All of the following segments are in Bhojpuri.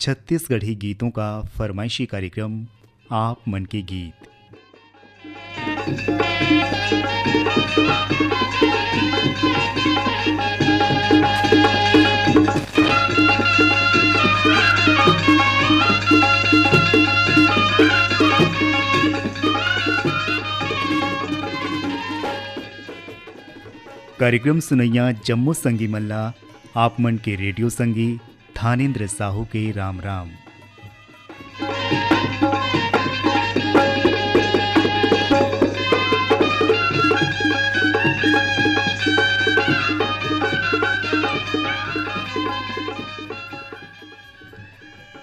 छत्तीसगढ़ी गीतों का फरमाइशी कार्यक्रम आप मन के गीत। कार्यक्रम सुनैया जम्मू संगी मल्ला आप मन के रेडियो संगी थानेंद्र साहू के राम राम।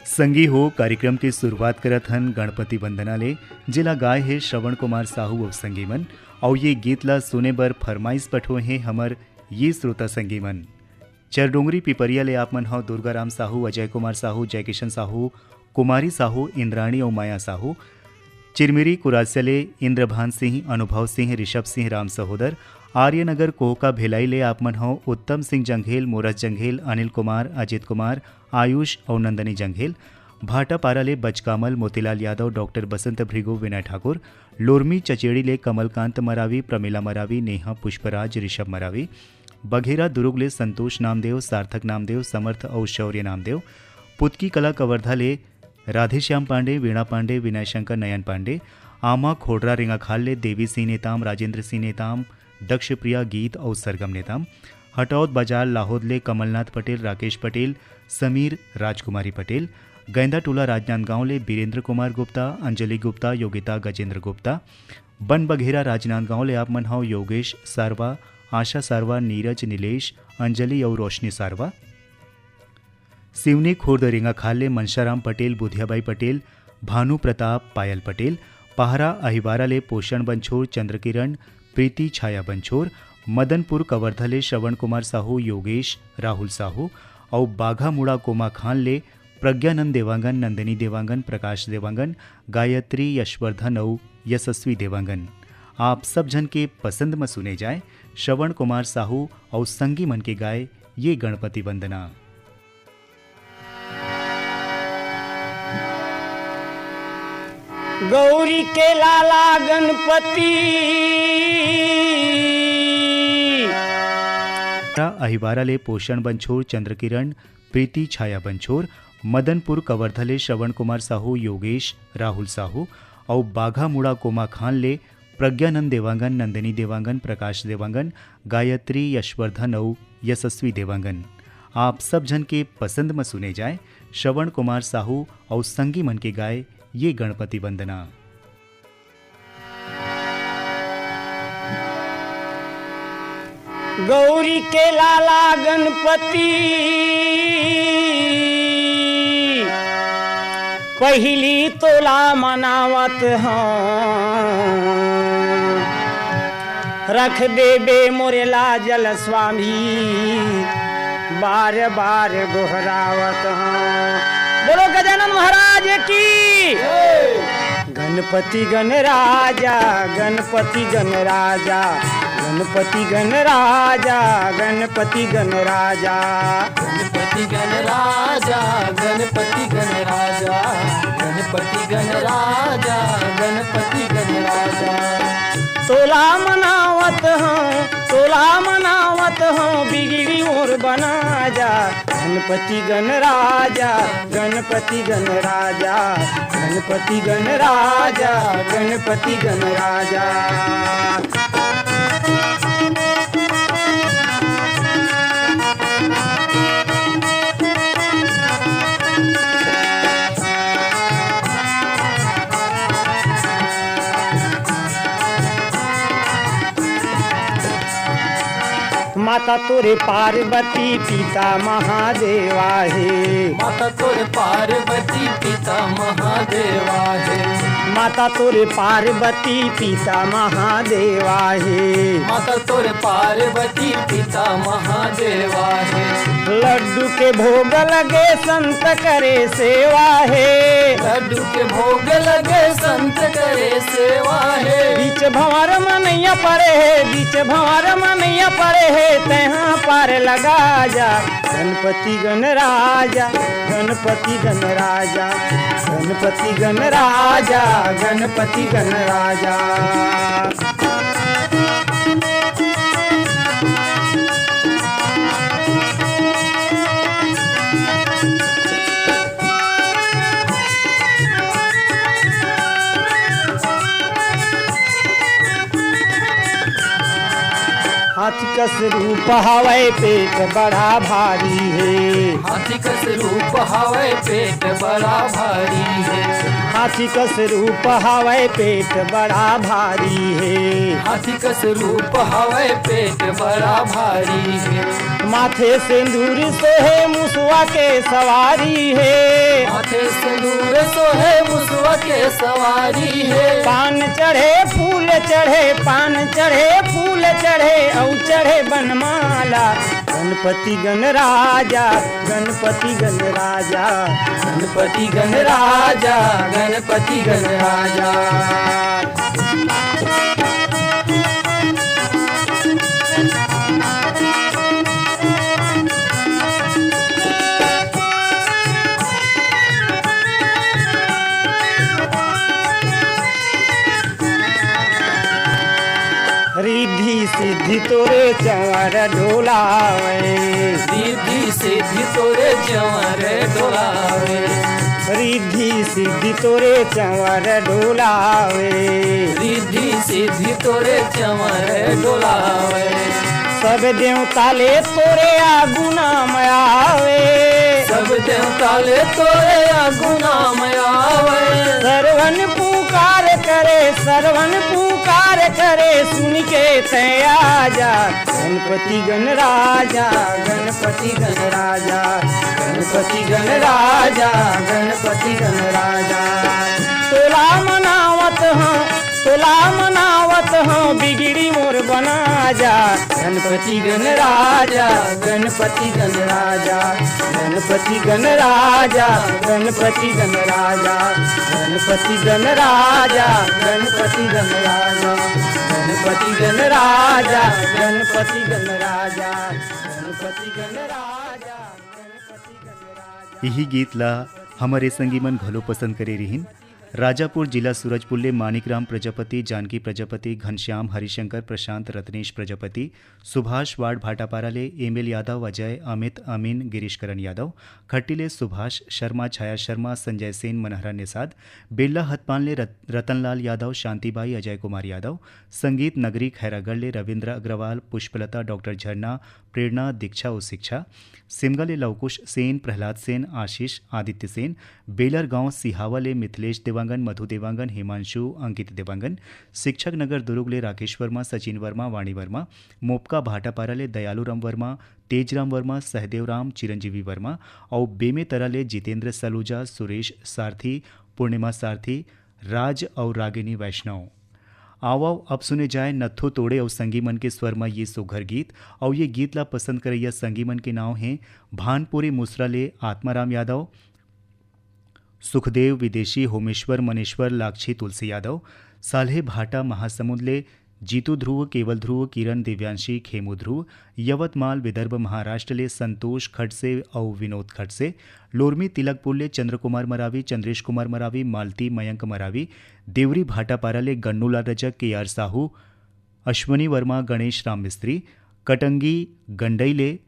संगी हो कार्यक्रम की शुरुआत करत हन गणपति वंदना ले, जिला गाय है श्रवण कुमार साहू और संगी मन। और ये गीत ला सुने बर फरमाइश पठो हैं हमर ये श्रोता संगी मन। चरडोंगरी पिपरिया ले आप मन हो दुर्गा राम साहू, अजय कुमार साहू, जयकिशन साहू, कुमारी साहू, इंद्राणी और माया साहू। चिरमिरी कुरास्या ले इंद्रभान सिंह, अनुभव सिंह, ऋषभ सिंह, राम सहोदर। आर्यनगर कोहका भिलाई ले आप मन हो उत्तम सिंह जंघेल, मोरस जंघेल, अनिल कुमार, अजित कुमार, आयुष और नंदनी जंघेल। भाटापारा ले बचकामल, मोतीलाल यादव, डॉक्टर बसंत भृगु, विनय ठाकुर। लोरमी चचेड़ी ले कमलकांत मरावी, प्रमिला मरावी, नेहा पुष्पराज, ऋषभ मरावी। बघेरा दुर्ग ले संतोष नामदेव, सार्थक नामदेव, समर्थ और शौर्य नामदेव। पुतकी कला कवर्धा ले राधेश्याम पांडे, वीणा पांडे, विनय शंकर, नयन पांडे। आमा खोडरा रिंगाखाल ले देवी सिंह नेताम, राजेंद्र सिंह नेताम, दक्ष प्रिया गीत और सरगम नेताम। हटौद बाजार लाहौद ले कमलनाथ पटेल, राकेश पटेल, समीर राजकुमारी पटेल। गैंदा टोला राजनांदगांव ले बीरेंद्र कुमार गुप्ता, अंजलि गुप्ता, योगिता गजेंद्र गुप्ता। बन बघेरा राजनांदगांव ले आप मन हो योगेश सारवा, आशा सारवा, नीरज, नीलेश, अंजलि और रोशनी सारवा। सिवनी खुर्द रिंगाखाल ले मनशाराम पटेल, बुधियाबाई पटेल, भानु प्रताप, पायल पटेल। पहरा अहिवारा ले पोषण बंछोर, चंद्रकिरण, प्रीति छाया बंछोर। मदनपुर कवर्धा ले श्रवण कुमार साहू, योगेश, राहुल साहू। और बाघा मुड़ा कोमा खान ले प्रज्ञानंद देवांगन, नंदिनी देवांगन, प्रकाश देवांगन, गायत्री, यशवर्धन और यशस्वी देवांगन। आप सब जन के पसंद में सुने जाए श्रवण कुमार साहू और संगी मन के गाए ये गणपति वंदना। गौरी के लाला गणपति अहिवारा ले पोषण बंछोर, चंद्रकिरण, प्रीति छाया बंछोर। मदनपुर कवर्धा ले श्रवण कुमार साहू, योगेश, राहुल साहू। और बाघा मुड़ा कोमा खान ले प्रज्ञानंद देवांगन, नंदिनी देवांगन, प्रकाश देवांगन, गायत्री, यशवर्धन और यशस्वी देवांगन। आप सब जन के पसंद में सुने जाए श्रवण कुमार साहू और संगी मन के गाए ये गणपति वंदना। गौरी के लाला गणपति पहली तोला मनावत हूँ, रख देबे मोरे लाजल स्वामी, बार बार गोहरावत हूँ। बोलो गजानन महाराज की। गणपति गणराजा, गणपति गणराजा, गणपति गणराजा, गणपति गणराजा, गणपति गणराजा, गणपति गणराजा, गणपति गणराजा, गणपति गणराजा। तोला मनावत हूँ, तोला मनावत हूँ, बिगड़ी और बना जा। गणपति गणराजा, गणपति गणराजा, गणपति गणराजा, गणपति गणराजा। माता तोरे पार्वती पिता महादेवा है, माता तोरे पार्वती पिता महादेवा है, माता तोरे पार्वती पिता महादेवा है, माता तोरे पार्वती पिता महादेवा है। लड्डू के भोग लगे संत करे सेवा है, लड्डू के भोग लगे संत करे सेवा है। बीच भंवर मनैया पड़े है, बीच भंवर मनैया पड़े है, तहाँ पार लगा जा। गणपति गण राजा, गणपति गण राजा, गणपति गण राजा, गणपति गण राजा। हाथी कस रूप हवै पेट बड़ा भारी है। हाथी कस रूप हवै पेट बड़ा भारी है। हाथी कस रूप हवै पेट बड़ा भारी है। हाथी कस रूप हवै पेट बड़ा भारी है। माथे सिंदूर सोहे मुसवा के सवारी है। माथे सिंदूर सोहे मुसवा के सवारी है। पान चढ़े फूल चढ़े, पान चढ़े फूल चढ़े, औ चढ़े बनमाला। गणपति गण राजा, गणपति गण राजा, गणपति गण राजा, गणपति गण राजा। रिद्धि सिद्धि तोरे चंवर ढोलावे। रिद्धि सिद्धि तोरे चंवर ढोलावे। रिद्धि सिद्धि तोरे चंवर ढोलावे। रिद्धि सिद्धि तोरे चंवर ढोलावे। सब देवता ले तोरे आगू नाम आवे। सब देवता ले तोरे आगू नाम आवे। सरवन पुकार करे, सरवन पुकार करे, सुन के तय आजा। गणपति गण राजा, गणपति गण राजा, गणपति गण राजा, गणपति गण राजा। तोला मनावत हूँ, तोला मनावत हूँ, बिगड़ी मोर बना जा। गणपति गण राजा, गणपति गण राजा, गणपति गण राजा, गणपति गण राजा, गणपति गण राजा, गणपति गण राजा, गणपति गण राजा, गणपति गण राजा, गणपति गण राजा, गणपति गण राजा। यही गीतला हमारे संगीमन घलो पसंद करे रहीन। राजापुर जिला सूरजपुर मानिकराम प्रजापति, जानकी प्रजापति, घनश्याम हरिशंकर, प्रशांत रत्नेश प्रजापति, सुभाष वार्ड भाटापारा ले एमएल यादव, अजय, अमित, अमीन, गिरीश करण यादव, खट्टीले सुभाष शर्मा, छाया शर्मा, संजय सेन, मनहरा निषाद, बेल्ला हतपान ले रतनलाल यादव, शांतिबाई, अजय कुमार यादव, संगीत नगरी खैरागढ़ ले रविंद्र अग्रवाल, पुष्पलता, डॉक्टर झरना, प्रेरणा, दीक्षा और शिक्षा, सिमगले लवकुश सेन, प्रहलाद सेन, आशीष, आदित्य सेन, बेलर गांव सिहावले मिथिलेश देवांगन, मधु देवांगन, हिमांशु, अंकित देवांगन, शिक्षक नगर दुर्ग ले राकेश वर्मा, सचिन वर्मा, वाणी वर्मा, मोपका भाटापारा ले दयालुराम वर्मा, तेजराम वर्मा, सहदेव राम, चिरंजीवी वर्मा और बेमे तरा ले जितेंद्र सलूजा, सुरेश सारथी, पूर्णिमा सारथी, राज और रागिनी वैष्णव। आओ अब सुने जाए नथो तोड़े और संगीमन के स्वर में ये सुघर गीत। और ये गीत ला पसंद करैया संगीमन के नाम हैं भानपुरी मुसरा ले आत्माराम यादव, सुखदेव विदेशी, होमेश्वर मनेश्वर, लाक्षी तुलसी यादव, साल्हे भाटा महासमुंद ले जीतू ध्रुव, केवल ध्रुव, किरण, दिव्यांशी, खेमू ध्रुव, यवतमाल विदर्भ महाराष्ट्र ले संतोष खड़से और विनोद खड़से, लोरमी तिलकपुर ले चंद्रकुमार मरावी, चंद्रेश कुमार मरावी, मालती, मयंक मरावी, देवरी भाटापारा ले गन्नूलाल रजक, के आर साहू, अश्वनी वर्मा, गणेश राम मिस्त्री, कटंगी गंडई ले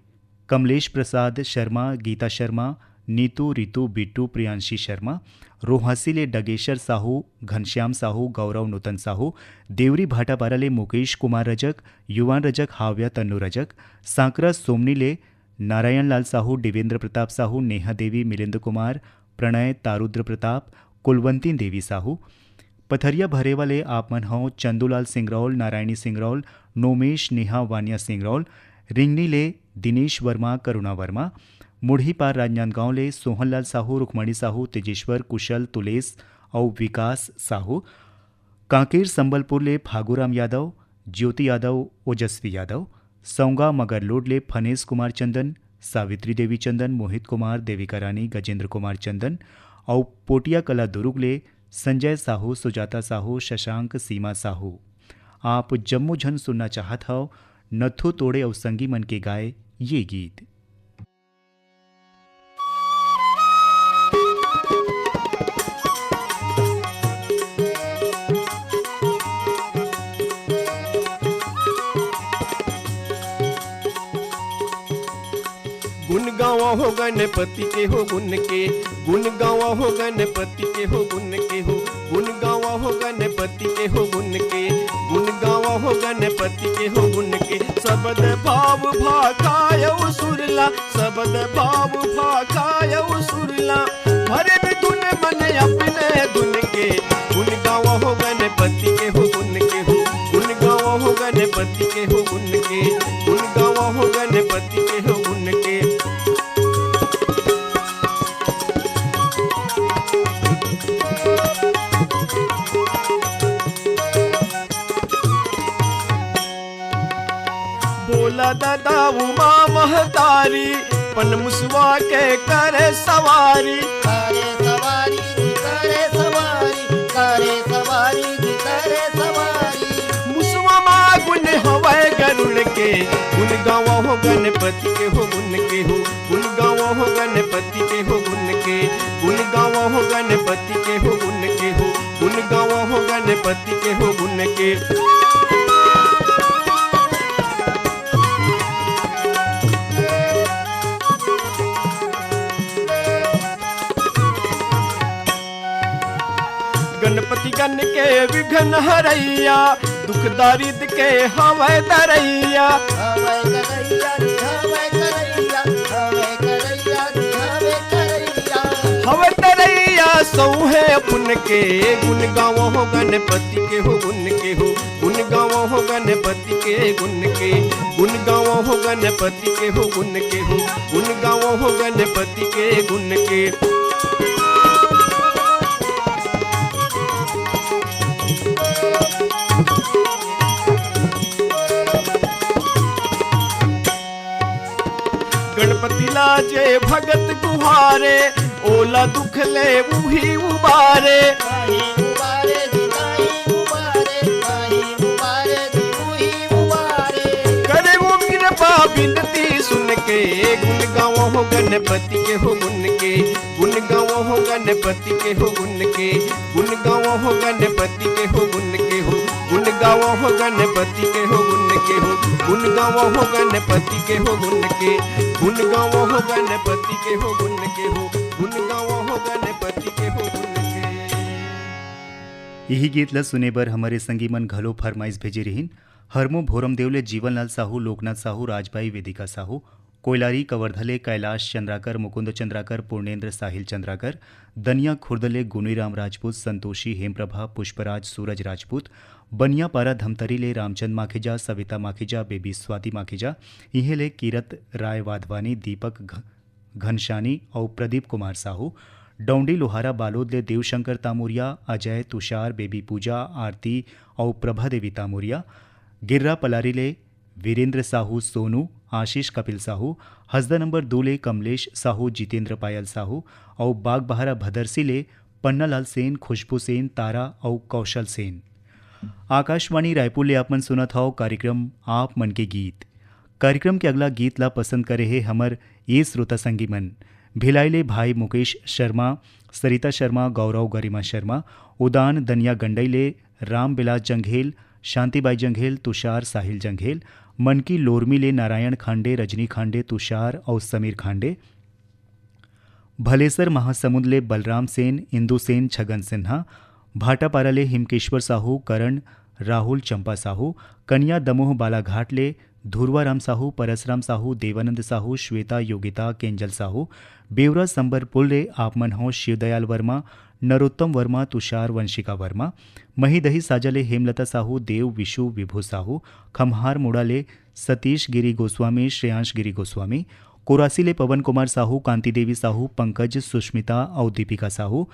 कमलेश प्रसाद शर्मा, गीता शर्मा, नीतू, रितु, बिट्टू, प्रियांशी शर्मा, रोहासी ले डगेश्वर साहू, घनश्याम साहू, गौरव नूतन साहू, देवरी भाटापारा ले मुकेश कुमार रजक, युवान रजक, हाव्या तन्नू रजक, सांकरा सोमनी ले नारायण लाल साहू, देवेंद्र प्रताप साहू, नेहा देवी, मिलिंद कुमार, प्रणय, तारुद्र प्रताप, कुलवंती देवी साहू, पथरिया भरेवा ले आपमन हो चंदूलाल सिंगरौल, नारायणी सिंगरौल, नोमेश, नेहा, वानिया सिंगरौल, रिंगनी ले दिनेश वर्मा, करुणा वर्मा, मुढ़ी पार राजनांदगांव ले सोहनलाल साहू, रुक्मणी साहू, तेजेश्वर, कुशल, तुलेस और विकास साहू, कांकेर संबलपुर ले फागूराम यादव, ज्योति यादव, ओजस्वी यादव, सौंगा मगरलोड ले फनेस कुमार चंदन, सावित्री देवी चंदन, मोहित कुमार, देविका रानी, गजेंद्र कुमार चंदन और पोटिया कला दुर्ग ले संजय साहू, सुजाता साहू, शशांक, सीमा साहू। आप जम्मू झन सुनना चाहत हो नथु तोड़े और संगी मन के गाए ये गीत। गुण गावा हो गणपति के हो गुण के, गुण गावा हो गणपति के हो गुण के हो, गुण गावा हो गणपति के हो गुण के, गुण गावा हो गणपति के हो गुण के। सबद भाव भाकाय सुरला, सबद भाव भाकाय सुरला, भरे में धुन मन अपने धुन के। गुण गावा हो गणपति के हो गुण के हो, गुण गावा हो गणपति के हो गुण के, गुण गावा हो गणपति के हो गुण के। बोला दादा उमा महतारी, पन मुसवा के करे सवारी, करे सवारी करे सवारी करे सवारी करे सवारी। मुसवा माँ गुण हवाए गरुड़ के। गुण गावा हो गणपति के हो गुण के हो, गुण गावा हो गणपति के हो गुण के, गुण गावा हो गणपति के हो गुण के हो, गुण गावा हो गणपति के हो गुण के। गणपति गण के विघ्न हरैया, दुख दारिद्र के हवै दरैया, हवे करैया हवे करैया हवे करैया हवे करैया। हवै दरैया सौहे पुन के। गुण गावो हो गणपति के हो गुण के हो, गुण गावो हो गणपति के गुण के, गुण गावो हो गणपति के हो गुण के हो, गुण गावो हो गणपति के गुण के। गणपति लाजे भगत गुहारे, ओला दुख ले उही उबारे, माही उबारे जी माही उबारे, माही उबारे जी उही उबारे। करे वो कृपा बिनती सुन के। गुण गावो हो गणपति के हो गुण के, गुण गावो हो गणपति के हो गुण के, गुण गावो हो गणपति के हो गुण के हो, गुण गावो हो गणपति के हो गुण के हो, गुण गावो हो गणपति के हो गुण के, गुण गावो हो गणपति के हो गुण के हो, गुण गावो हो गणपति के हो गुण के। यही गीत ला सुने बर हमारे संगी मन घलो फरमाइश भेजे रहीन। हरमो भोरम देवले जीवनलाल साहू, लोकनाथ साहू, राजबाई वेदिका साहू, कोयलारी कवर्धले कैलाश चंद्राकर, मुकुंद चंद्राकर, पूर्णेंद्र साहिल चंद्राकर, दनिया खुर्दले गुनीराम राजपूत, संतोषी हेमप्रभा, पुष्पराज सूरज राजपूत, बनियापारा धमतरीले रामचंद माखीजा, सविता माखीजा, बेबी स्वाति माखीजा, इहेले कीरत राय वाधवानी, दीपक घनशानी और प्रदीप कुमार साहू, डौंडी लोहारा बालोद ले देवशंकर तामुरिया, अजय तुषार, बेबी पूजा, आरती और प्रभा देवी तामुरिया, गिर्रा पलारी ले वीरेंद्र साहू, सोनू, आशीष कपिल साहू, हसदा नंबर 2 ले कमलेश साहू, जितेंद्र पायल साहू और बाग बहारा भदरसी ले पन्नालाल सेन, खुशबू सेन, तारा और कौशल सेन। आकाशवाणी रायपुर ले आपमन सुनत हो कार्यक्रम आप मन के गीत। कार्यक्रम के अगला गीत ला पसंद करे है हमर ये श्रोता संगी मन। भिलाईले भाई मुकेश शर्मा, सरिता शर्मा, गौरव गरिमा शर्मा, उदान दनिया गंडईले राम बिलास जंघेल, शांतिबाई जंघेल, तुषार साहिल जंघेल, मनकी लोरमी ले नारायण खांडे, रजनी खांडे, तुषार और समीर खांडे, भलेसर महासमुंद ले बलराम सेन, इंदु सेन, छगन सिन्हा, भाटापारा ले हिमकेश्वर साहू, करण राहुल, चंपा साहू, कन्या दमोह बालाघाट ले धुरवाराम साहू, परसराम साहू, देवानंद साहू, श्वेता योगिता, केंजल साहू, बेवरा संबरपुर ले आपमन हो शिवदयाल वर्मा, नरोत्तम वर्मा, तुषार वंशिका वर्मा, महीदही साजले हेमलता साहू, देव विशु विभू साहू, खम्हार मुड़ाले सतीश गिरी गोस्वामी, श्रेयांश गिरी गोस्वामी, कोरासी ले पवन कुमार साहू, कांति देवी साहू, पंकज, सुष्मिता और दीपिका साहू,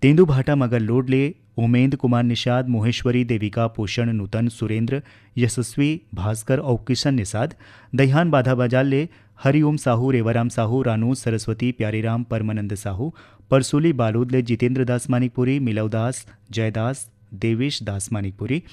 तेंदु भाटा मगर लोड ले उमेंद कुमार निषाद, मोहेश्वरी, देविका, पोषण, नूतन, सुरेंद्र, यशस्वी, भास्कर और किशन निषाद, दहियान बाधा बाजार ले हरिओम साहू, रेवाराम साहू, रानू, सरस्वती, प्यारेराम, परमानंद साहू, परसोली बालोद ले जितेंद्र दास मानिकपुरी, मिलवदास, जयदास, देवेश दास मानिकपुरी,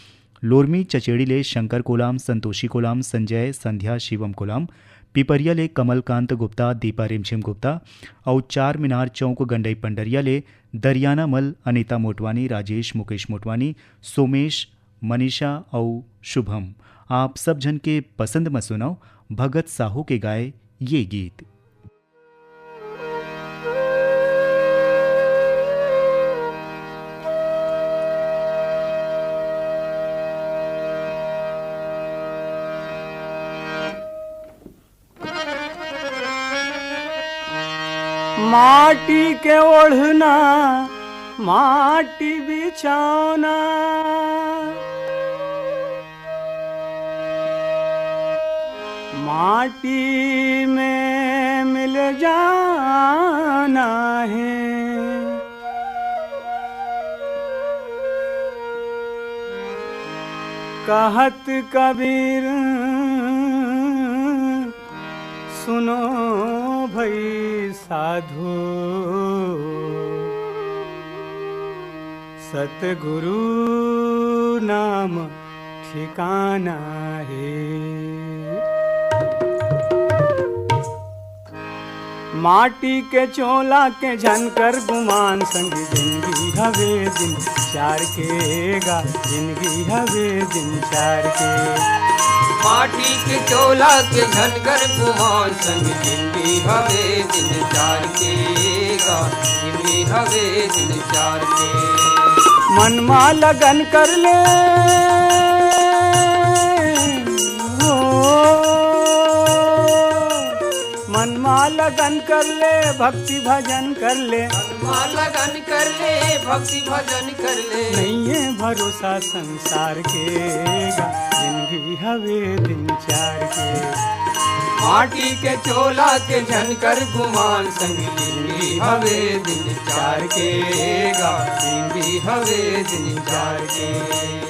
लोरमी चचेड़ी ले शंकर कोलाम, संतोषी कोलाम, संजय, संध्या, शिवम कोलाम, पिपरिया ले कमलकांत गुप्ता, दीपा रिमझिम गुप्ता और चार मीनार चौक गंडई पंडरिया ले दरियाना मल, अनीता मोटवानी, राजेश, मुकेश मोटवानी, सोमेश, मनीषा और शुभम। आप सब जन के पसंद में सुनाओ भगत साहू के गाए ये गीत। माटी के ओढ़ना माटी बिछौना, माटी में मिल जाना है। कहत कबीर सुनो भई साधु, सतगुरु नाम ठिकाना है। माटी के चोला के झनकर गुमान, संग जिंदगी हवे दिन चार के गा, जिंदगी हवे दिन चार के। माटी के चोला के झनकर गुमान, संग जिंदगी हवे दिन चार के गा, जिंदगी हवे दिन चार के। मन मा लगन कर ले मन मा लगन कर ले, भक्ति भजन कर ले, लगन कर ले, भक्ति भजन कर ले। नहीं है भरोसा संसार के गा, जिंदगी हवे दिन चार के। माटी के चोला के झनकर गुमान, संग जिंदगी हवे दिन चार के गा, जिंदगी हवे दिन चार के।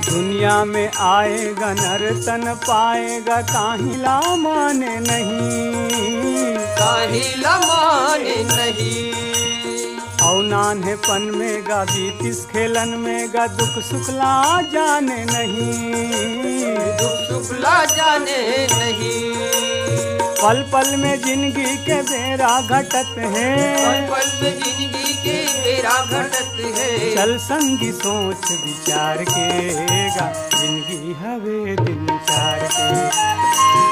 दुनिया में आएगा नर्तन पाएगा, काहिला माने नहीं, काहिला माने नहीं। औ नान्हेपन में गा बीतिस खेलन में गा, दुख सुखला जाने नहीं, दुख सुखला जाने नहीं। पल पल में जिंदगी के बेरा घटत है, पल पल में जिंदगी के बेरा घटत है। चल संगी सोच विचार के गा, जिंदगी हवे दिन चार के।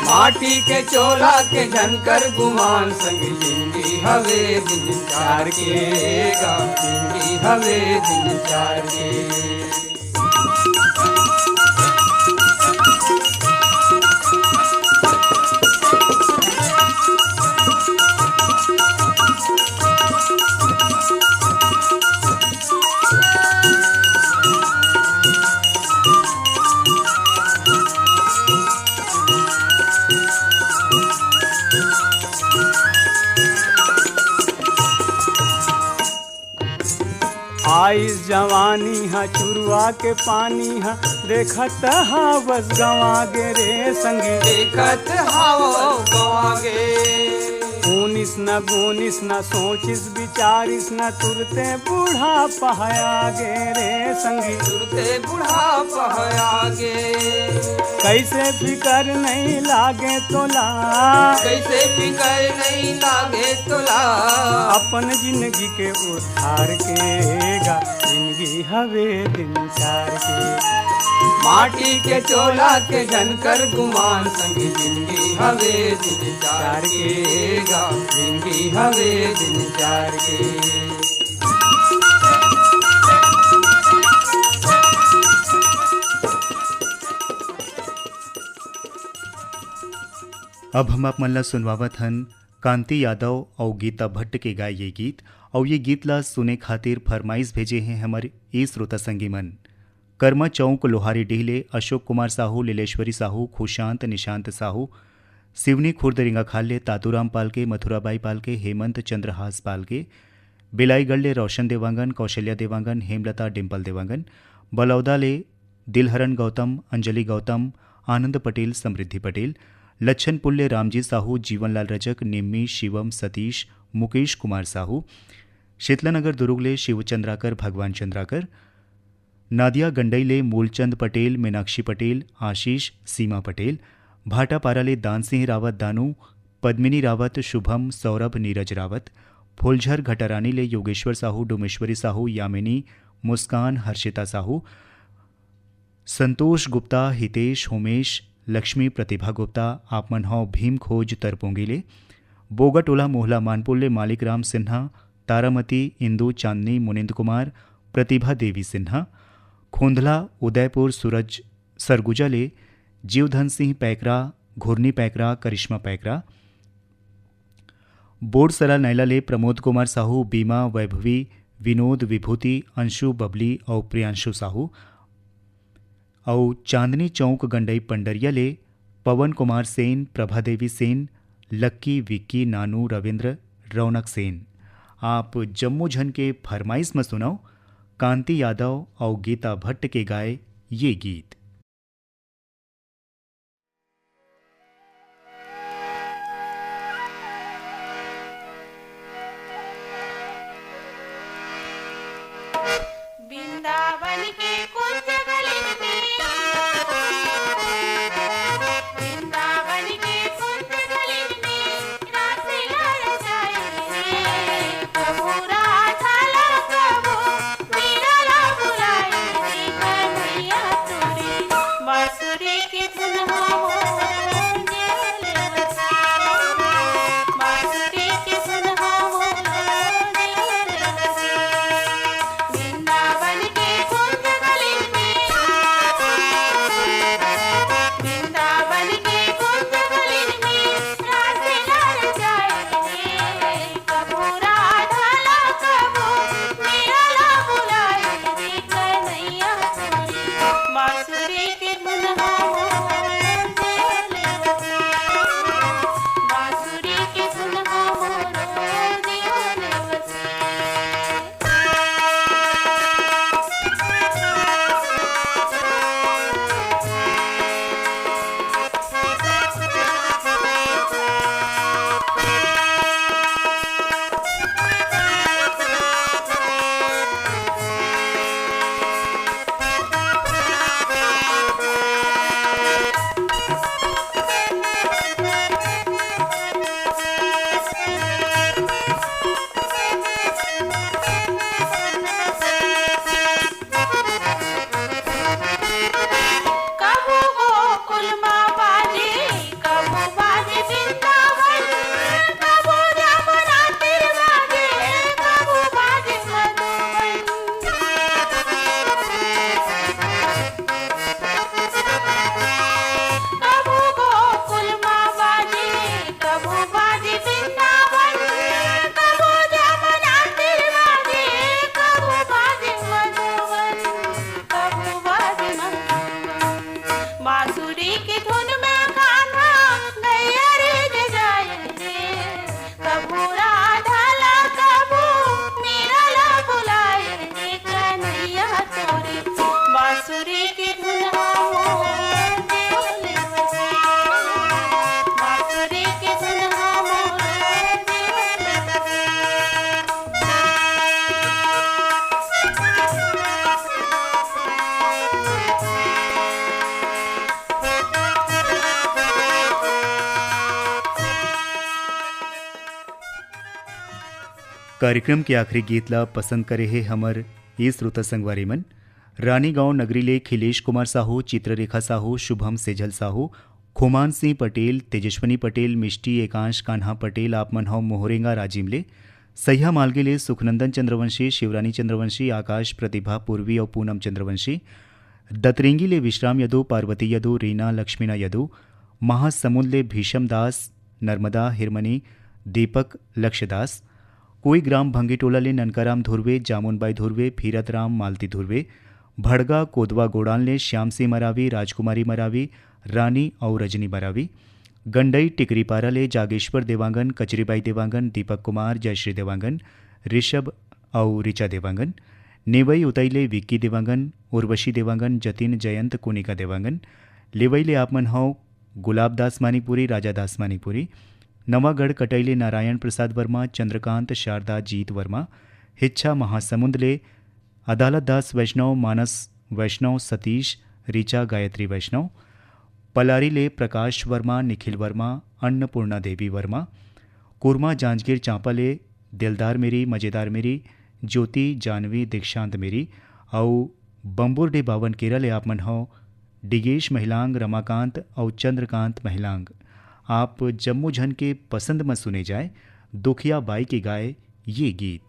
माटी के चोला के झनकर गुमान, संग जिंदगी हवे दिन चार के गा, जिंदगी हवे दिन चार के। आइस जवानी हा चुरुआ के पानी हा, देखत हा बस गवा गे रे संगी, देखत हाओ गवागे। ऊनिस न गुनिस न सोचिस विचारिस न, तुरते बूढ़ा पहाया गे रे संगी, तुरते बूढ़ा पहागे। कैसे फिकर नहीं लागे तोला, कैसे फिकर नहीं लागे तोला। अपन जिंदगी के उधार के गा, जिंदगी हवे दिन चार के। माटी के चोला के झनकर गुमान, संग जिंदगी हवे दिन चार के गा, जिंदगी हवे दिन चार के। अब हम आप मन ला सुनवावत हन कांति यादव और गीता भट्ट के गाए ये गीत। और ये गीत ला सुने खातिर फरमाइश भेजे हैं हमारे ई श्रोता संगी मन। कर्मा चौक लोहारी डीहले अशोक कुमार साहू, लीलेश्वरी साहू, खुशांत निशांत साहू, सिवनी खुर्द रिंगा खाल्ले तातूराम पालके, मथुराबाई पालके, हेमंत चंद्रहास पालके, बिलाईगढ़ले रोशन देवांगन, कौशल्या देवांगन, हेमलता डिम्पल देवांगन, बलौदाले दिलहरन गौतम, अंजलि गौतम, आनंद पटेल, समृद्धि पटेल, लच्छनपुल्ले रामजी साहू, जीवनलाल रजक, निम्मी, शिवम, सतीश, मुकेश कुमार साहू, शीतलानगर दुरुगले शिवचंद्राकर, भगवान चंद्राकर, नादिया गंडईले मूलचंद पटेल, मीनाक्षी पटेल, आशीष, सीमा पटेल, भाटापाराले दानसिंह रावत दानू, पद्मिनी रावत, शुभम, सौरभ, नीरज रावत, फुलझर घटारानीले योगेश्वर साहू, डोमेश्वरी साहू, यामिनी, मुस्कान, हर्षिता साहू, संतोष गुप्ता, हितेश, होमेश, लक्ष्मी, प्रतिभा गुप्ता, आपमनहाव भीम खोज तरपोंगीले, बोगटोला मोहला मानपुल्ले मालिकराम सिन्हा, तारामती, इंदू, चांदनी, मुनिंद कुमार, प्रतिभा देवी सिन्हा, खोंधला, उदयपुर, सूरज सरगुजाले जीवधन सिंह पैकरा, घुरनी पैकरा, करिश्मा पैकरा, बोर्डसरा नैलाले प्रमोद कुमार साहू, बीमा, वैभवी, विनोद, विभूति, अंशु, बबली और प्रियांशु साहू, और चांदनी चौक गंडई पंडरियाले पवन कुमार सेन, प्रभादेवी सेन, लक्की, विक्की, नानू, रविंद्र, रौनक सेन। आप जम्मू झन के फरमाइश में सुनाओ कांति यादव और गीता भट्ट के गाए ये गीत। वृंदावन के कुंज गली में, वृंदावन के कुंज गली में रासलीला रचाई रे। कबू राधा ला कबू मीरा ला बुलाई रे। कन्हैया तोरी बांसुरी की धुन हो जेवले बजाए। बांसुरी की धुन हो जेवले बजाए। वृंदावन के कुंज गली में, वृंदावन के कुंज गली में रासलीला रचाई रे। कबू राधा ला कबू मीरा ला बुलाई रे। कन्हैया तोरी बांसुरी की धुन हो जेवले बजाए। बांसुरी की धुन हो जेवले बजाए। कबू गोकुल माँ बाजे, कबू बाजे वृंदावन, कबू जमुना तीर बाजे, कबू बाजे मधुबन। कबू गोकुल माँ बाजे, कबू बाजे वृंदावन, कबू जमुना तीर बाजे, कबू बाजे मधुबन, कबू बाजे मधुबन। बांसुरी की धुन में कान्हा गैया रे जाए रे। कबू राधा ला कबू मीरा ला बुलाए रे। कन्हैया तोरी बांसुरी की धुन हो जेवले बजाए। बांसुरी की धुन हो जेवले बजाए। कार्यक्रम के आखिरी गीत ला पसंद करे है हमर ये श्रोता संगवारी मन। रानी गांव नगरीले खिलेश कुमार साहू, चित्ररेखा साहू, शुभम सेजल साहू, खुमान सिंह पटेल, तेजस्वनी पटेल, मिष्टी, एकांश, कान्हा पटेल, आप मनहाव मोहरेंगा राजिमले, सह्या मालगेले सुखनंदन चंद्रवंशी, शिवरानी चंद्रवंशी, आकाश, प्रतिभा, पूर्वी और पूनम चंद्रवंशी, दतरेंगीले विश्राम यदु, पार्वती यदु, रीना, लक्ष्मीना यदु, महासमुंदले भीषम दास, नर्मदा, हिरमनी, दीपक, लक्ष्यदास, कोई ग्राम भंगीटोलाले ननकाराम धुर्वे, जामुनबाई धुर्वे, भीरतराम, मालती धुर्वे, भड़गा कोदवा गोडान ले श्याम सिंह मरावी, राजकुमारी मरावी, रानी और रजनी मरावी। गंडई टिकरीपारा ले जागेश्वर देवांगन, कचरीबाई देवांगन, दीपक कुमार, जयश्री देवांगन, ऋषभ और ऋचा देवांगन। नेवई उतईले विक्की देवांगन, उर्वशी देवांगन, जतिन जयंत, कोनिका देवांगन। लेवईले आपमन हौ गुलाब दास मानीपुरी, राजा दास मानीपुरी। नवागढ़ कटईले नारायण प्रसाद वर्मा, चंद्रकांत, शारदा, जीत वर्मा। हिच्छा महासमुंद ले अदालत दास वैष्णव, मानस वैष्णव, सतीश, ऋचा, गायत्री वैष्णव। पलारी ले प्रकाश वर्मा, निखिल वर्मा, अन्नपूर्णा देवी वर्मा। कुरमा जांजगीर चांपा ले दिलदार मेरी, मजेदार मेरी, ज्योति, जानवी, दीक्षांत मेरी। और बम्बुरडे बावन केरा ले आप मन हो डिगेश महिलांग, रमाकांत और चंद्रकांत महिलांग। आप जम्मू झन के पसंद में सुने जाए दुखिया बाई के गाए ये गीत।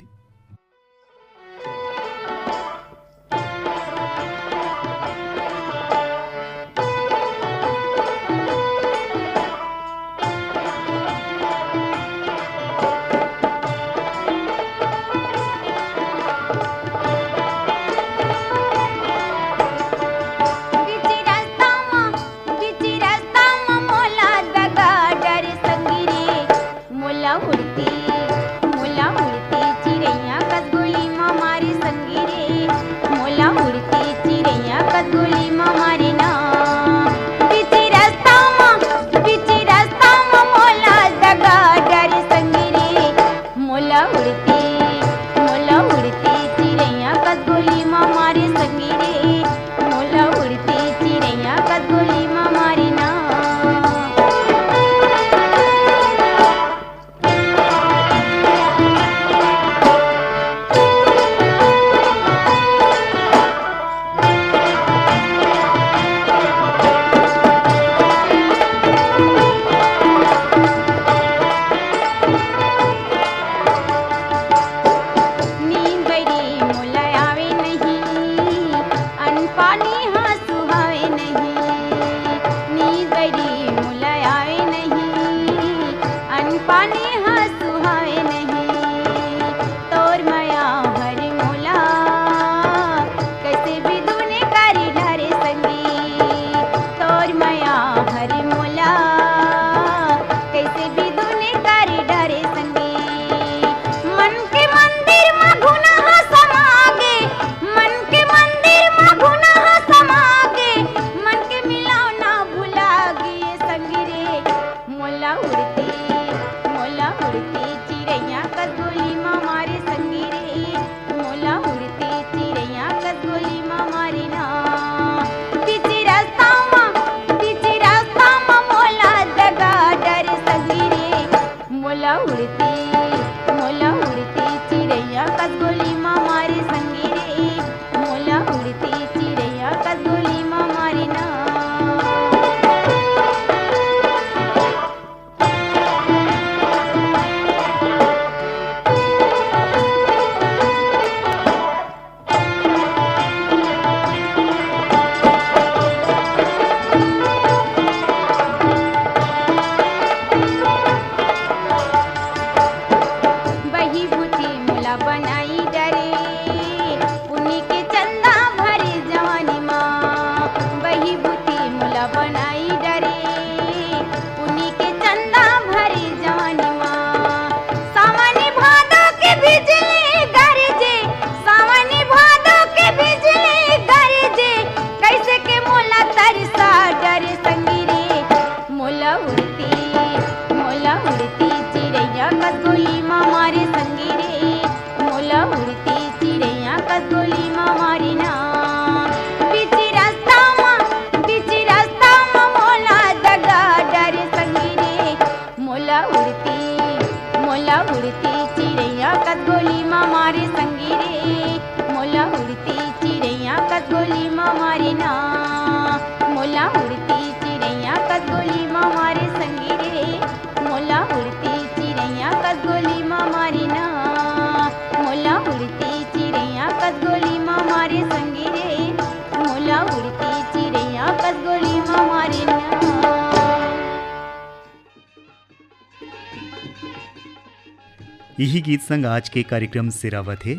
यही गीत संग आज के कार्यक्रम सिरावत है।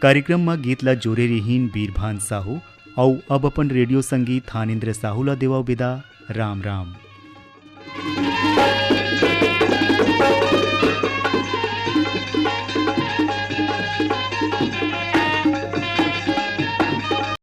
कार्यक्रम में गीत ला जोरे रहीन बीरभान साहू और अब अपन रेडियो संगीत थानेन्द्र साहूला देवा विदा। राम राम।